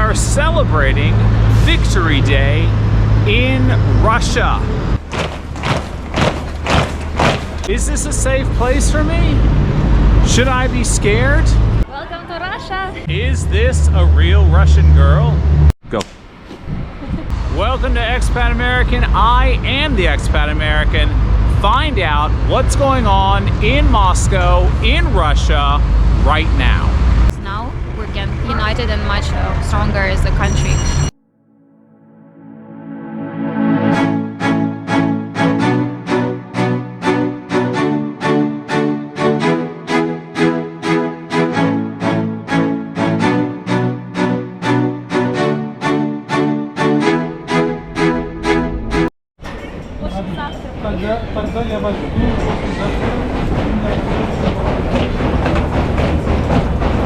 are celebrating Victory Day in Russia. Is this a safe place for me? Should I be scared? Welcome to Russia. Is this a real Russian girl? Go. Welcome to Expat American. I am the Expat American. Find out what's going on in Moscow, in Russia, right now. Now we're getting united and much stronger as a country.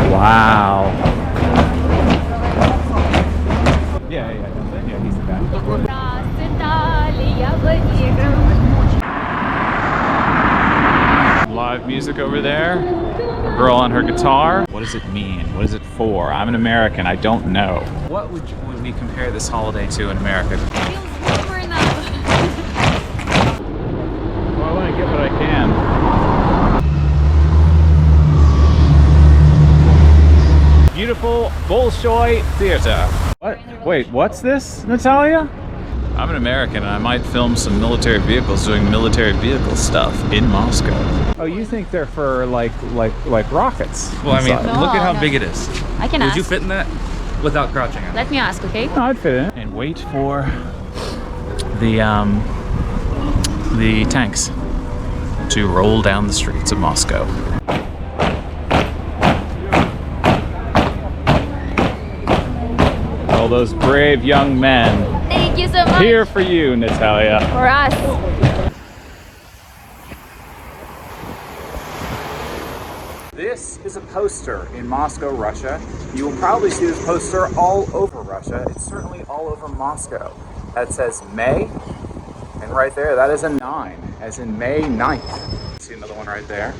Wow. Yeah, he's the guy. Live music over there. A girl on her guitar. What does it mean? What is it for? I'm an American. I don't know. What would we compare this holiday to in America? It feels warmer now. Well, I want to get what I can. Beautiful Bolshoi Theater. What? Wait, what's this, Natalia? I'm an American and I might film some military vehicles doing military vehicle stuff in Moscow. Oh, you think they're for like rockets? Well, I mean, No, look at how no. big it is. I can Would ask. you fit in that without crouching? Let me ask, okay? No, I'd fit in. And wait for the tanks to roll down the streets of Moscow. All those brave young men. Thank you so much. Here for you, Natalia. For us. This is a poster in Moscow, Russia. You will probably see this poster all over Russia. It's certainly all over Moscow. That says May, and right there, that is a 9, as in May 9th. See another one right there.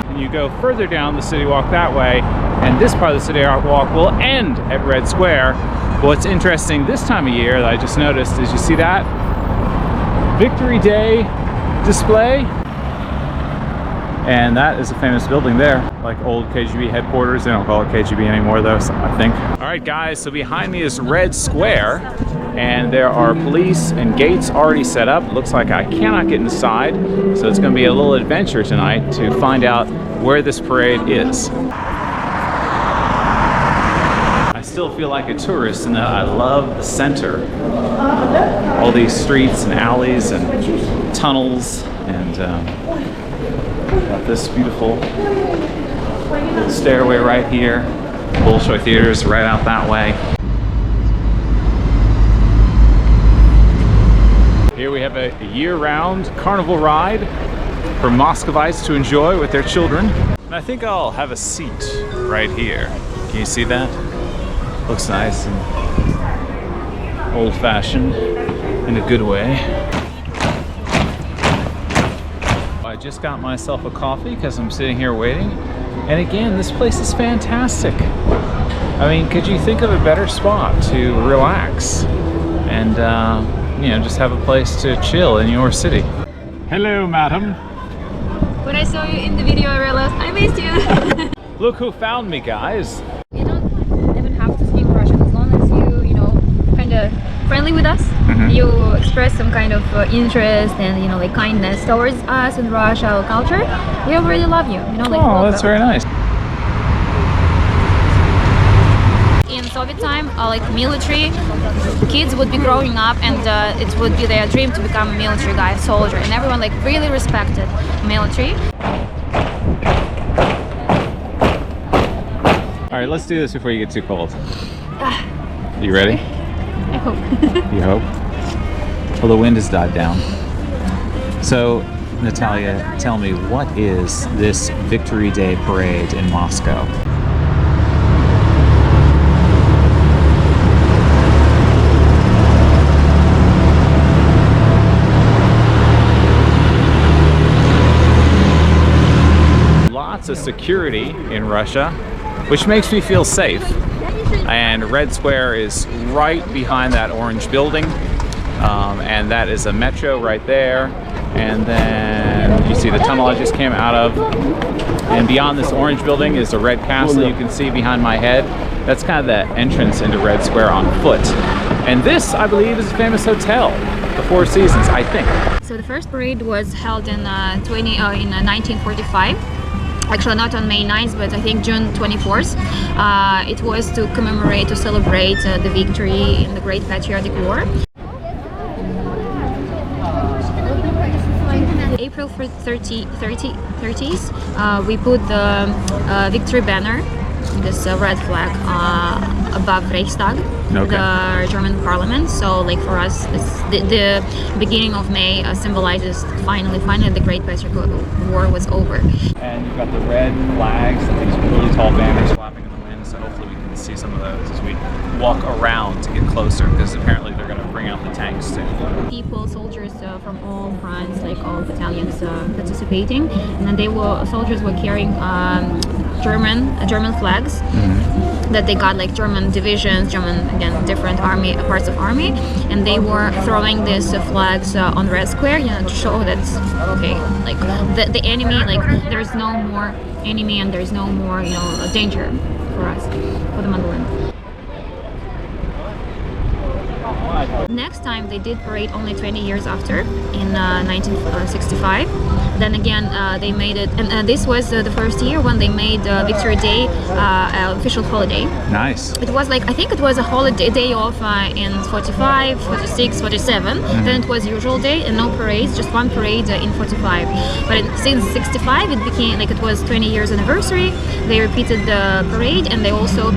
And you go further down the city walk that way, and this part of the city walk will end at Red Square. But what's interesting this time of year that I just noticed is, you see that Victory Day display, and that is a famous building there, like old KGB headquarters. They don't call it KGB anymore though, so I think. All right guys, so behind me is Red Square, and there are police and gates already set up. Looks like I cannot get inside, so it's going to be a little adventure tonight to find out where this parade is. I still feel like a tourist in that I love the center. All these streets and alleys and tunnels, and got this beautiful little stairway right here. Bolshoi Theater is right out that way. Here we have a year-round carnival ride for Muscovites to enjoy with their children. And I think I'll have a seat right here. Can you see that? Looks nice and old-fashioned in a good way. I just got myself a coffee because I'm sitting here waiting. And again, this place is fantastic. I mean, could you think of a better spot to relax and, you know, just have a place to chill in your city? Hello, madam. When I saw you in the video, I realized I missed you. Look who found me, guys. You don't even have to speak Russian as long as you know, kind of friendly with us. You express some kind of interest and, you know, like kindness towards us in Russia, our culture. We already love you. You know, like. Oh, that's very nice. In Soviet time, like military, kids would be growing up and it would be their dream to become a military guy, soldier, and everyone like really respected military. All right, let's do this before you get too cold. You ready? I hope. You hope? Well, the wind has died down. So, Natalia, tell me, what is this Victory Day parade in Moscow? to security in Russia, which makes me feel safe. And Red Square is right behind that orange building, and that is a metro right there. And then you see the tunnel I just came out of. And beyond this orange building is the red castle you can see behind my head. That's kind of the entrance into Red Square on foot. And this, I believe, is a famous hotel, the Four Seasons, I think. So the first parade was held in 1945. Actually, not on May 9th, but I think June 24th. It was to commemorate, to celebrate the victory in the Great Patriotic War. April 30th, we put the victory banner, this red flag, above Reichstag, the German parliament. So, like for us, the beginning of May symbolizes finally the Great Patriotic War was over. And you've got the red flags, these really tall banners flapping in the wind. So hopefully we can see some of those as we walk around to get closer, because apparently they're going to bring out the tanks too. People, soldiers from all fronts, like all battalions participating, and then soldiers were carrying German flags that they got, like German divisions, different army parts of army, and they were throwing these flags on Red Square, to show that okay, like the enemy, like there's no more enemy and there's no more danger for us, for the motherland. Next time they did parade only 20 years after, in 1965. Then again, they made it, and this was the first year when they made Victory Day an official holiday. Nice. It was like, I think it was a holiday day off in 45, 46, 47. Then it was usual day and no parades, just one parade in 45. But since 65, it became like it was 20 years anniversary. They repeated the parade, and they also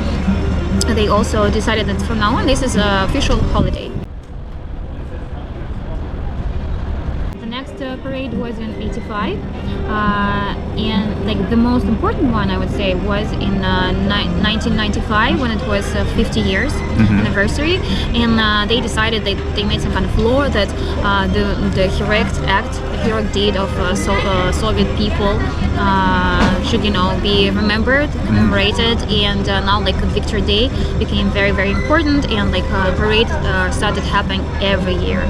decided that from now on this is an official holiday. The next parade was in 85, and like the most important one, I would say, was in 1995, when it was 50 years anniversary, and they decided they made some kind of law that the heroic act, the heroic deed of Soviet people should be remembered, commemorated, and now like Victory Day became very, very important, and like parade started happening every year.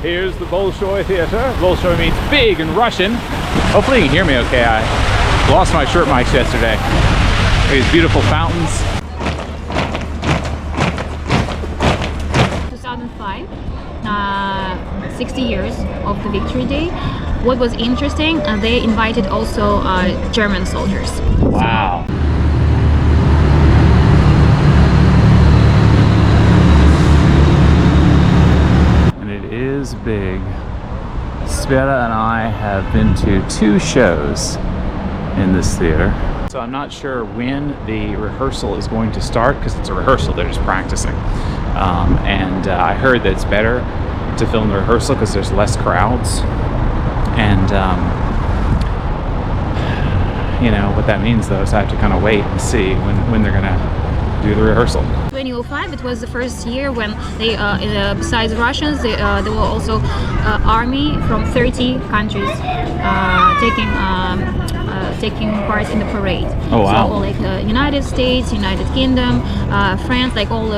Here's the Bolshoi Theater. Bolshoi means big in Russian. Hopefully you can hear me okay. I lost my shirt mics yesterday. These beautiful fountains. 2005, 60 years of the Victory Day. What was interesting, they invited also German soldiers. Wow. Is big. Sveta and I have been to 2 shows in this theater. So I'm not sure when the rehearsal is going to start, because it's a rehearsal, they're just practicing. And I heard that it's better to film the rehearsal because there's less crowds. And what that means though is I have to kind of wait and see when they're gonna do the rehearsal. 2005, it was the first year when they, besides Russians, there were also army from 30 countries taking part in the parade. Oh wow! So like United States, United Kingdom, France, like all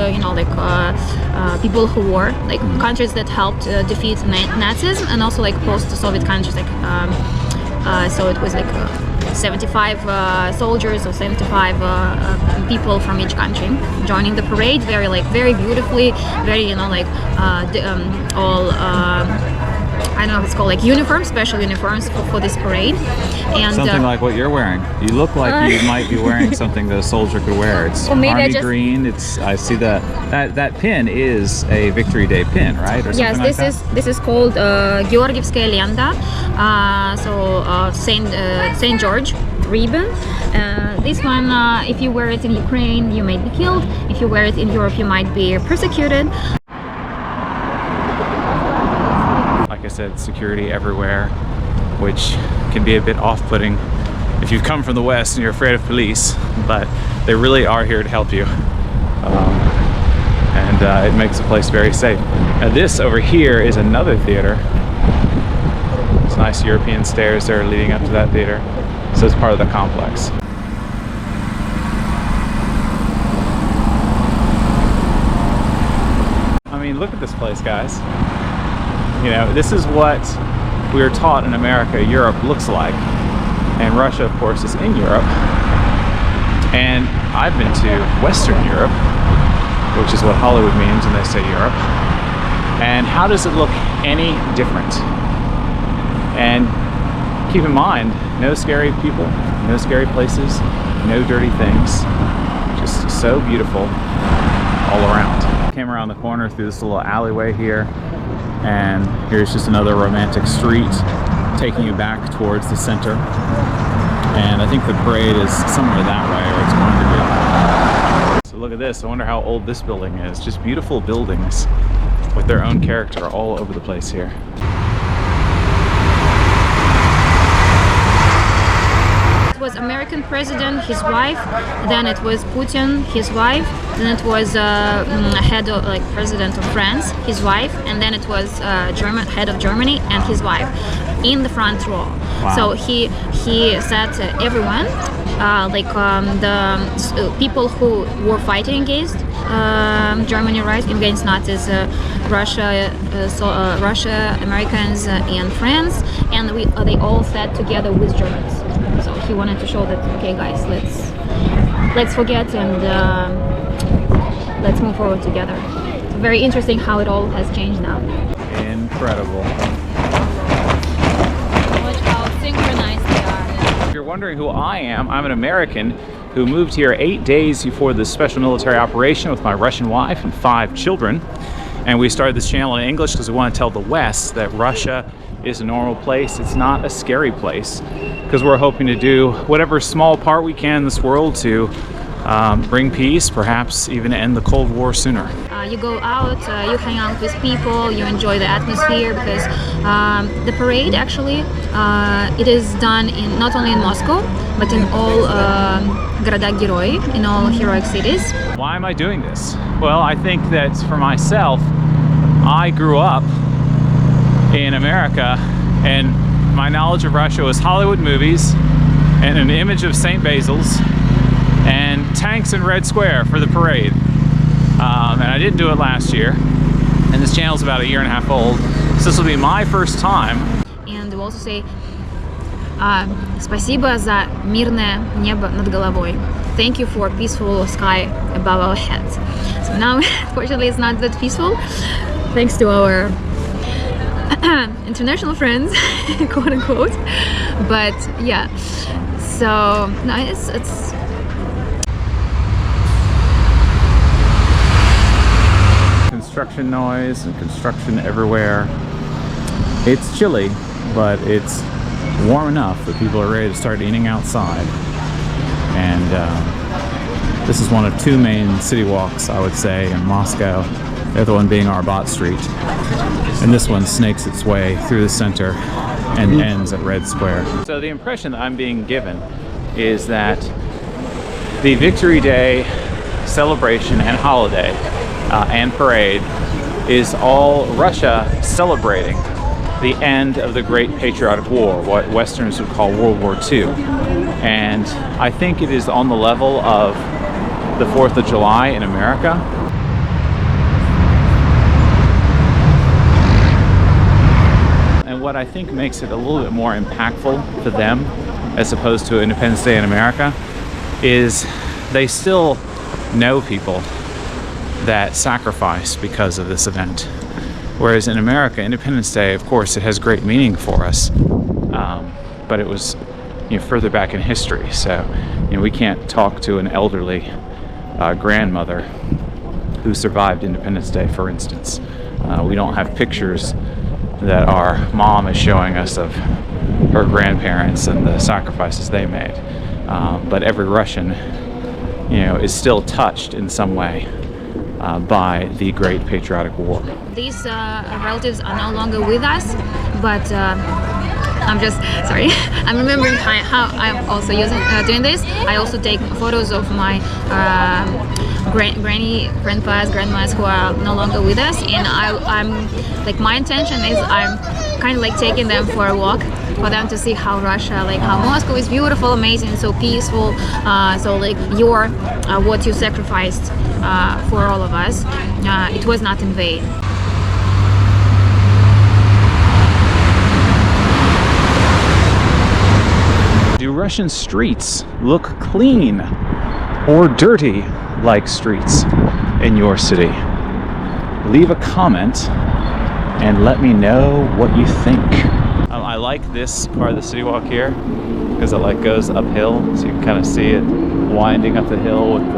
people who were like countries that helped defeat Nazism, and also like post-Soviet countries, like so it was like 75 soldiers or 75 people from each country joining the parade, very beautifully, very all I don't know if it's called like uniforms, special uniforms for this parade. And something like what you're wearing. You look like you might be wearing something that a soldier could wear. It's army green. I see that pin is a Victory Day pin, right? Or yes, this is called Georgievskaya Lenta. Saint George ribbon. This one, if you wear it in Ukraine, you may be killed. If you wear it in Europe, you might be persecuted. Like I said, security everywhere, which can be a bit off-putting if you've come from the West and you're afraid of police, but they really are here to help you. And and it makes the place very safe. Now this over here is another theater. It's nice European stairs there leading up to that theater, so it's part of the complex. I mean, look at this place, guys. You know, this is what we are taught in America Europe looks like, and Russia, of course, is in Europe. And I've been to Western Europe, which is what Hollywood means when they say Europe. And how does it look any different? And keep in mind, no scary people, no scary places, no dirty things. Just so beautiful all around. Came around the corner through this little alleyway here, and here's just another romantic street taking you back towards the center. And I think the parade is somewhere that way, or it's going to be. So look at this. I wonder how old this building is. Just beautiful buildings with their own character all over the place here. It was American president, his wife, then it was Putin, his wife, then it was head of, like, president of France, his wife, and then it was head of Germany and his wife in the front row. Wow. So he said everyone, the people who were fighting against Germany, right, against Nazis, Russia, Russia, Americans, and France, and they all sat together with Germans. So he wanted to show that, okay, guys, let's forget and let's move forward together. It's very interesting how it all has changed now. Incredible. Watch how synchronized they are. If you're wondering who I am, I'm an American who moved here 8 days before this special military operation with my Russian wife and 5 children. And we started this channel in English because we want to tell the West that Russia is a normal place. It's not a scary place, because we're hoping to do whatever small part we can in this world to bring peace, perhaps even end the Cold War sooner. You go out, you hang out with people, you enjoy the atmosphere, because the parade actually, it is done in not only in Moscow, but in all города-герои, in all heroic cities. Why am I doing this? Well, I think that for myself, I grew up in America, and my knowledge of Russia was Hollywood movies and an image of St. Basil's and tanks in Red Square for the parade. And I didn't do it last year, and this channel's about 1.5 years old, so this will be my first time. And we'll also say спасибо за мирное небо над головой. Thank you for peaceful sky above our heads. So now, unfortunately, it's not that peaceful, thanks to our international friends, quote unquote. But yeah, so no, it's construction noise and construction everywhere. It's chilly, but it's warm enough that people are ready to start eating outside. And this is one of 2 main city walks, I would say, in Moscow. The other one being Arbat Street. And this one snakes its way through the center and ends at Red Square. So the impression that I'm being given is that the Victory Day celebration and holiday and parade is all Russia celebrating the end of the Great Patriotic War, what Westerners would call World War II. And I think it is on the level of the 4th of July in America. And what I think makes it a little bit more impactful to them, as opposed to Independence Day in America, is they still know people that sacrifice because of this event. Whereas in America, Independence Day, of course, it has great meaning for us, but it was, further back in history. So, we can't talk to an elderly grandmother who survived Independence Day, for instance. We don't have pictures that our mom is showing us of her grandparents and the sacrifices they made. But every Russian, is still touched in some way by the Great Patriotic War. These relatives are no longer with us, but I'm just sorry. I'm remembering how I'm also doing this. I also take photos of my granny, grandpas, grandmas who are no longer with us, and I'm like, my intention is I'm kind of like taking them for a walk, for them to see how Russia, like how Moscow is beautiful, amazing, so peaceful. So like what you sacrificed for all of us, it was not in vain. Do Russian streets look clean or dirty like streets in your city? Leave a comment and let me know what you think. I like this part of the city walk here because it like goes uphill, so you can kind of see it winding up the hill with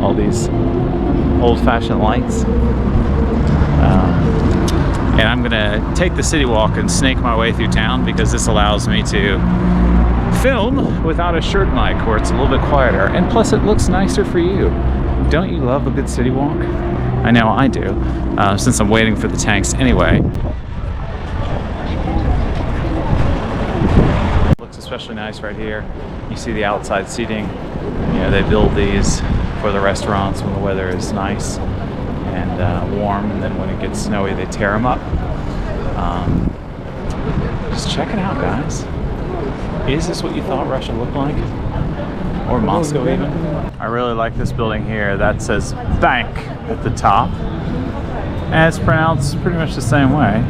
all these old-fashioned lights. And I'm gonna take the city walk and snake my way through town because this allows me to film without a shirt mic, where it's a little bit quieter, and plus it looks nicer for you. Don't you love a good city walk? I know I do, since I'm waiting for the tanks anyway. Looks especially nice right here. You see the outside seating. You know, they build these for the restaurants when the weather is nice and warm, and then when it gets snowy they tear them up. Just check it out, guys. Is this what you thought Russia looked like? Or Moscow even? I really like this building here that says bank at the top. And it's pronounced pretty much the same way.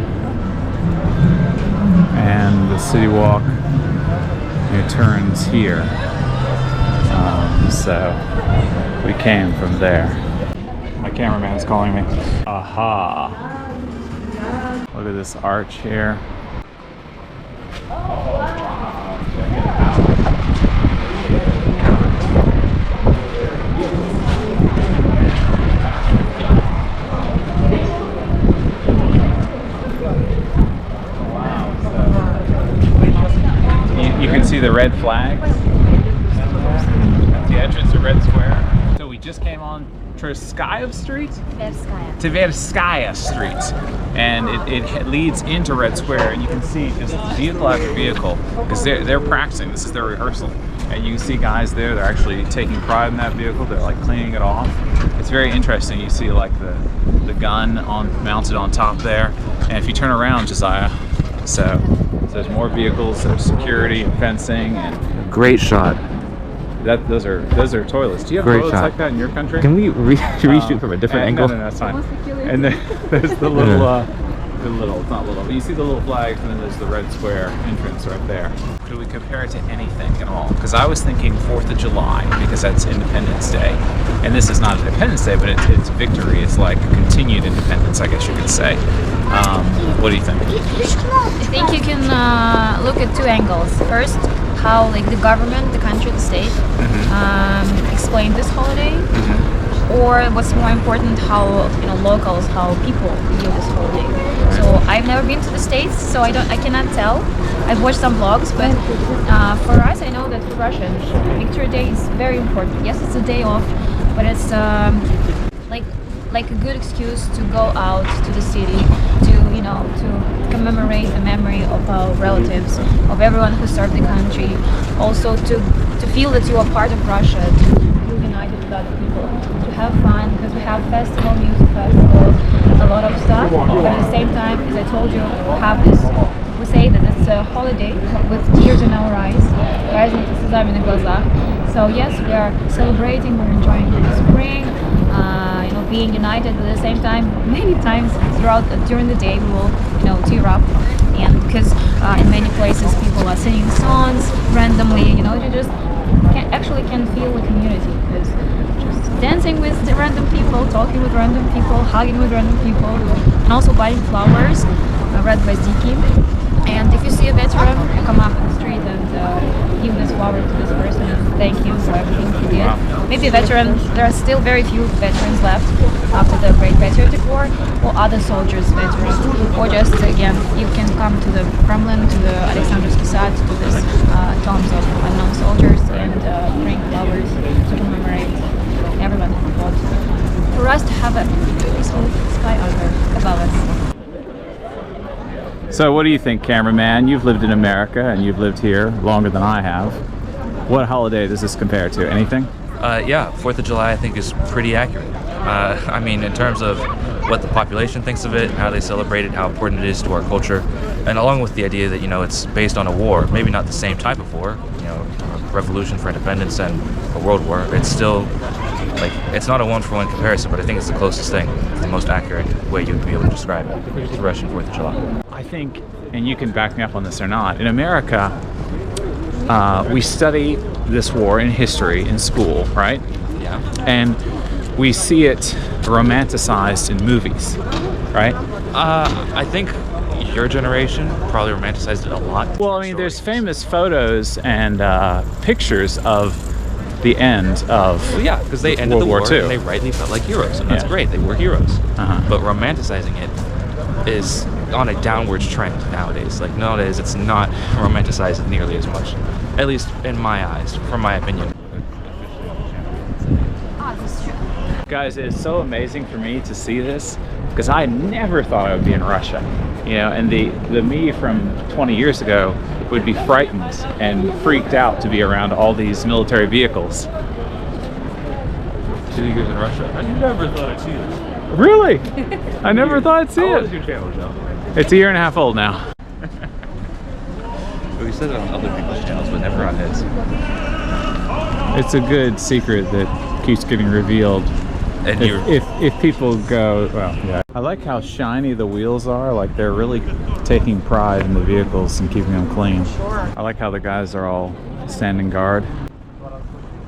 And the city walk, it turns here. So we came from there. My cameraman is calling me. Aha! Look at this arch here. You can see the red flags at the entrance to Red Square. So we just came on Tverskaya Street? Tverskaya Street. And it leads into Red Square, and you can see just vehicle after vehicle, because they're practicing. This is their rehearsal. And you can see guys there, they're actually taking pride in that vehicle. They're like cleaning it off. It's very interesting. You see like the gun mounted on top there. And if you turn around, Josiah, so there's more vehicles, there's security and fencing, and Great shot. those are toilets. Do you have Great toilets shot. like that in your country? Can we reshoot from a different angle? No, that's fine. And then there's the little, it's not little, but you see the little flags, and then there's the Red Square entrance right there. Could we compare it to anything at all? Because I was thinking 4th of July, because that's Independence Day. And this is not Independence Day, but it's victory. It's like continued independence, I guess you could say. What do you think? I think you can look at two angles. First, how like the government, the country, the state explain this holiday, or what's more important, how locals, how people view this holiday. So I've never been to the States, so I cannot tell. I've watched some vlogs, but for us, I know that for Russians, Victory Day is very important. Yes, it's a day off, but it's like a good excuse to go out to the city, to commemorate the memory of our relatives, of everyone who served the country. Also to feel that you are part of Russia, to feel united with other people, to have fun, because we have festival, music festivals, a lot of stuff. But at the same time, as I told you, we say that it's a holiday with tears in our eyes. So yes, we are celebrating, we're enjoying the spring, being united, but at the same time, many times during the day we will, tear up, and because in many places people are singing songs randomly, you just can feel the community, because just dancing with the random people, talking with random people, hugging with random people, and also buying flowers, red gvazdiki. And if you see a veteran, you come up in the street and give this flower to this person and thank you for everything he did. Maybe a veteran, there are still very few veterans left after the Great Patriotic War, or other soldiers, veterans, or just, again, you can come to the Kremlin, to the Alexandersky Sad, to this tombs of unknown soldiers, and bring flowers to commemorate everyone who fought for us to have a peaceful sky above us. So what do you think, cameraman? You've lived in America and you've lived here longer than I have. What holiday does this compare to? Anything? Yeah, 4th of July I think is pretty accurate. I mean, in terms of what the population thinks of it, how they celebrate it, how important it is to our culture, and along with the idea that, you know, it's based on a war, maybe not the same type of war, you know, a revolution for independence and a world war. It's still, like, it's not a one-for-one comparison, but I think it's the closest thing, the most accurate way you'd be able to describe it, the Russian 4th of July. I think, and you can back me up on this or not, in America, we study this war in history in school, right? Yeah. And we see it romanticized in movies, right? I think your generation probably romanticized it a lot. Well, I mean, there's famous photos and pictures of the end of Well, yeah, because they ended World the War war II. and they rightly felt like heroes, and that's Yeah. great. They were heroes. Uh-huh. But romanticizing it is on a downwards trend nowadays. Like nowadays, it's not romanticized nearly as much, at least in my eyes, from my opinion. Guys, it's so amazing for me to see this because I never thought I would be in Russia, you know, and the me from 20 years ago would be frightened and freaked out to be around all these military vehicles. 2 years in Russia. I never thought I'd see this. Really? I never thought I'd see How old is it. your channel, Joe? It's a year and a half old now. We said it on other people's channels, but never on his. It's a good secret that keeps getting revealed. And If people go, well, yeah. I like how shiny the wheels are. Like they're really taking pride in the vehicles and keeping them clean. I like how the guys are all standing guard.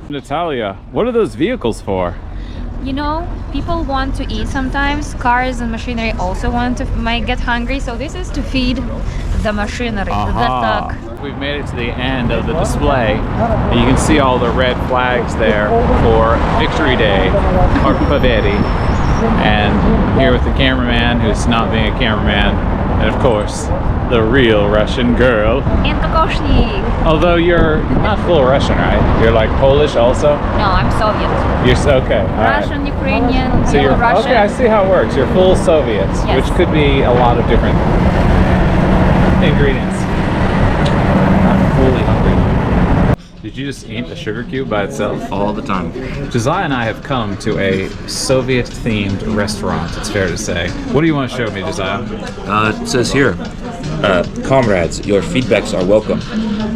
Natalia, what are those vehicles for? You know, people want to eat sometimes. Cars and machinery also might get hungry. So this is to feed the machinery, the truck. We've made it to the end of the display. And you can see all the red flags there for Victory Day, or Pobedi. And here with the cameraman, who's not being a cameraman, and of course, the real Russian girl. And kokoshnik. Although you're not full Russian, right? You're like Polish also? No, I'm Soviet. You're okay. All right. Russian, Ukrainian, So you're Russian. okay. I see how it works. You're full Soviets, Yes. which could be a lot of different ingredients. I'm fully hungry Did you just eat a sugar cube by itself? all the time. Josiah and I have come to a Soviet-themed restaurant, it's fair to say. What do you want to show me, Josiah? It says here, comrades, your feedbacks are welcome.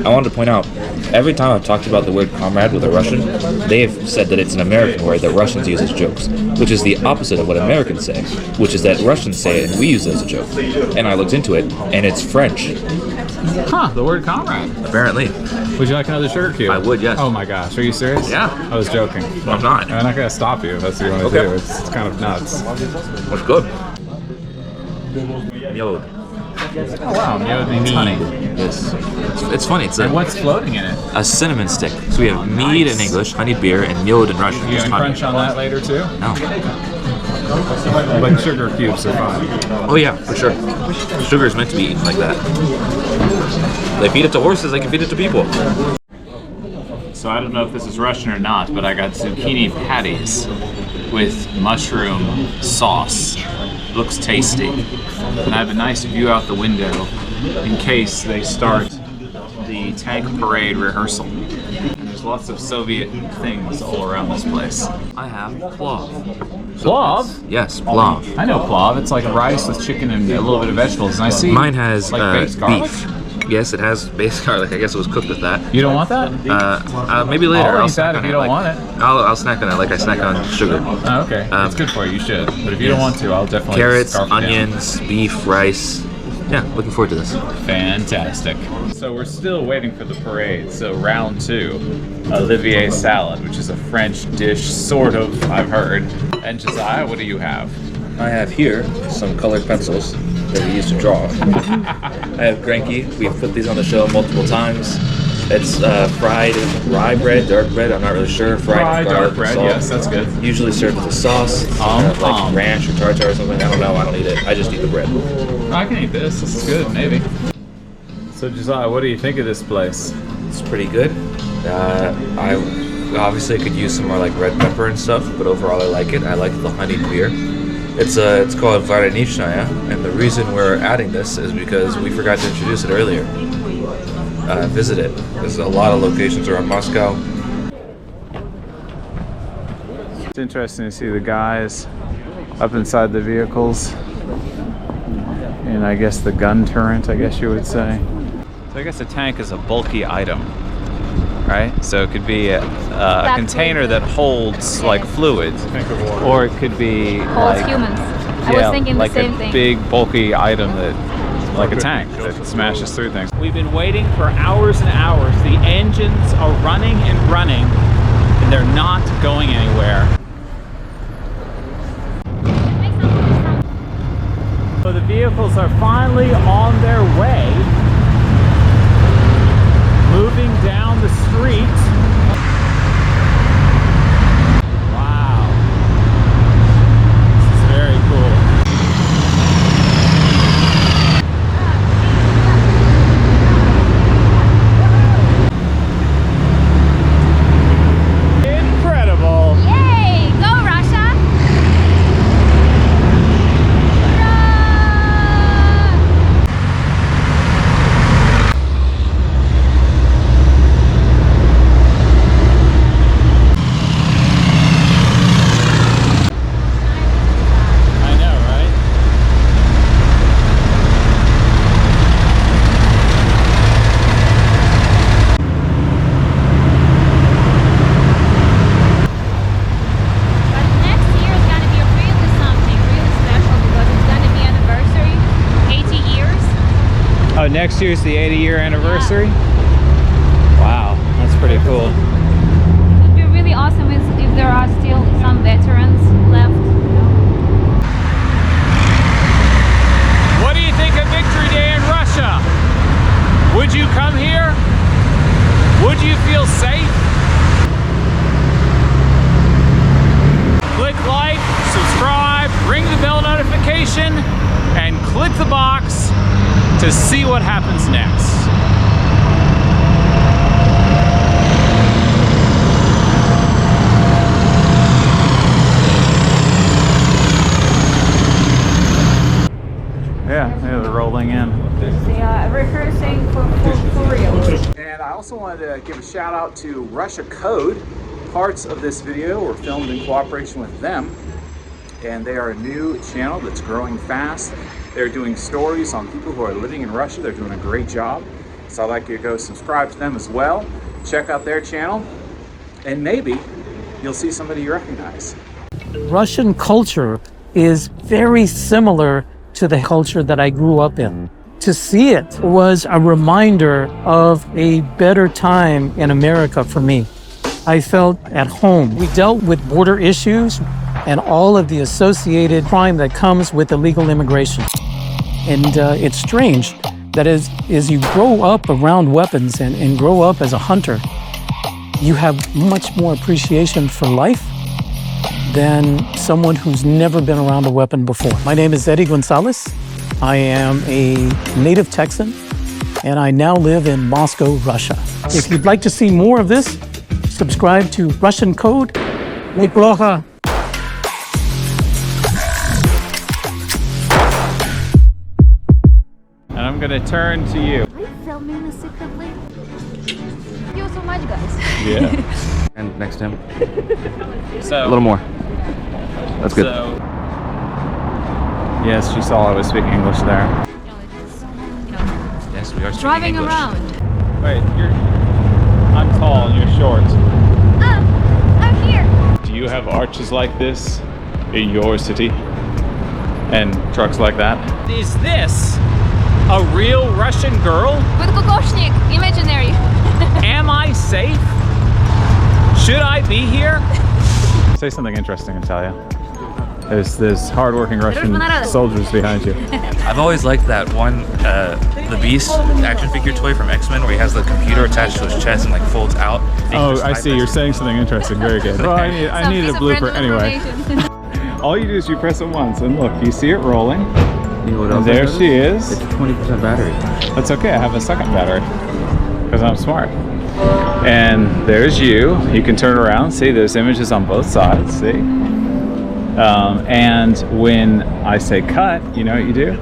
I wanted to point out, every time I've talked about the word comrade with a Russian, they have said that it's an American word that Russians use as jokes, which is the opposite of what Americans say, which is that Russians say it and we use it as a joke. And I looked into it, and it's French, Huh, the word comrade. apparently. Would you like another sugar cube? I would, yes. Oh my gosh, are you serious? Yeah. I was joking. I'm not. I'm not going to stop you if that's what you want to Okay. do. It's kind of nuts. What's good? Miod. Oh wow, miod means honey. Yes. It's funny, it's And what's floating in it? a cinnamon stick. So we have mead in English, honey beer, and miod in Russian. You just gonna honey. crunch on that later too? No. But sugar cubes are fine. Oh yeah, for sure. Sugar is meant to be eaten like that. They feed it to horses, they can feed it to people. So I don't know if this is Russian or not, but I got zucchini patties with mushroom sauce. Looks tasty. And I have a nice view out the window in case they start the tank parade rehearsal. And there's lots of Soviet things all around this place. I have plov. Plov? Yes, plov. I know plov. It's like rice with chicken and a little bit of vegetables. And I see Mine has like baked garlic. beef. Yes, it has baked garlic. I guess it was cooked with that. You don't want that? Maybe later. I'll eat snack that if on you it, don't like- want it. I'll snack on it like I snack on sugar. Oh, okay. It's good for you. You should. But if you don't want to, I'll definitely Carrots, scarf it down. onions, beef, rice. Yeah, looking forward to this. Fantastic. So we're still waiting for the parade. So round 2, Olivier salad, which is a French dish, sort of, I've heard. And Josiah, what do you have? I have here some colored pencils that we use to draw. I have Grenki. We've put these on the show multiple times. It's fried rye bread, dark bread. I'm not really sure. Fried with dark garlic and bread, salt. yes, that's good. Usually served with a sauce, like ranch or tartar or something. I don't know. I don't eat it. I just eat the bread. I can eat this. This is good, maybe. So Josiah, what do you think of this place? It's pretty good. I obviously could use some more like red pepper and stuff, but overall I like it. I like the honeyed beer. It's called Varenichnaya, and the reason we're adding this is because we forgot to introduce it earlier. Visit it. There's a lot of locations around Moscow. It's interesting to see the guys up inside the vehicles, and I guess the gun turret, I guess you would say. So I guess a tank is a bulky item, right? So it could be a container that holds like fluids, or it could be Holds like humans. I was thinking like the same a thing. big bulky item that, like a tank that smashes through things. We've been waiting for hours and hours. The engines are running and running, and they're not going anywhere. So the vehicles are finally on their way, moving down the street. Wow. This is very cool. Incredible. Yay! Go Russia! I know, right? But next year is gonna be really something really special because it's gonna be anniversary, 80 years. Oh, next year's the 80-year anniversary? Wow, that's pretty cool. It would be really awesome if there are still some veterans left. What do you think of Victory Day in Russia? Would you come here? Would you feel safe? Click like, subscribe, ring the bell notification, and click the box to see what happens next. Yeah, they're rolling in. They are rehearsing for real. And I also wanted to give a shout out to Russia Code. Parts of this video were filmed in cooperation with them, and they are a new channel that's growing fast. They're doing stories on people who are living in Russia. They're doing a great job. So I'd like you to go subscribe to them as well. Check out their channel, and maybe you'll see somebody you recognize. Russian culture is very similar to the culture that I grew up in. To see it was a reminder of a better time in America for me. I felt at home. We dealt with border issues and all of the associated crime that comes with illegal immigration. And it's strange that as you grow up around weapons and grow up as a hunter, you have much more appreciation for life than someone who's never been around a weapon before. My name is Eddie Gonzalez. I am a native Texan, and I now live in Moscow, Russia. If you'd like to see more of this, subscribe to Russian Code. Neplохо. And I'm gonna turn to you. Are you filming this secretly? Thank you so much, guys. Yeah. And next to him. So A little more. That's good. So, yes, she saw I was speaking English there. Yes, we are speaking Driving English. around. Wait, I'm tall and you're short. I'm here. Do you have arches like this in your city? And trucks like that? Is this a real Russian girl? With kokoshnik, imaginary. Am I safe? Should I be here? Say something interesting, Natalia. There's hardworking Russian soldiers behind you. I've always liked that one, the Beast action figure toy from X-Men where he has the computer attached to his chest and like folds out. Oh, I see. You're saying something interesting. Very good. Well, I need a blooper anyway. All you do is you press it once, and look, you see it rolling. You know what And else there I noticed? she is. It's a 20% battery. That's okay. I have a second battery because I'm smart. And there's you. You can turn around. See, there's images on both sides. See. And when I say cut, you know what you do?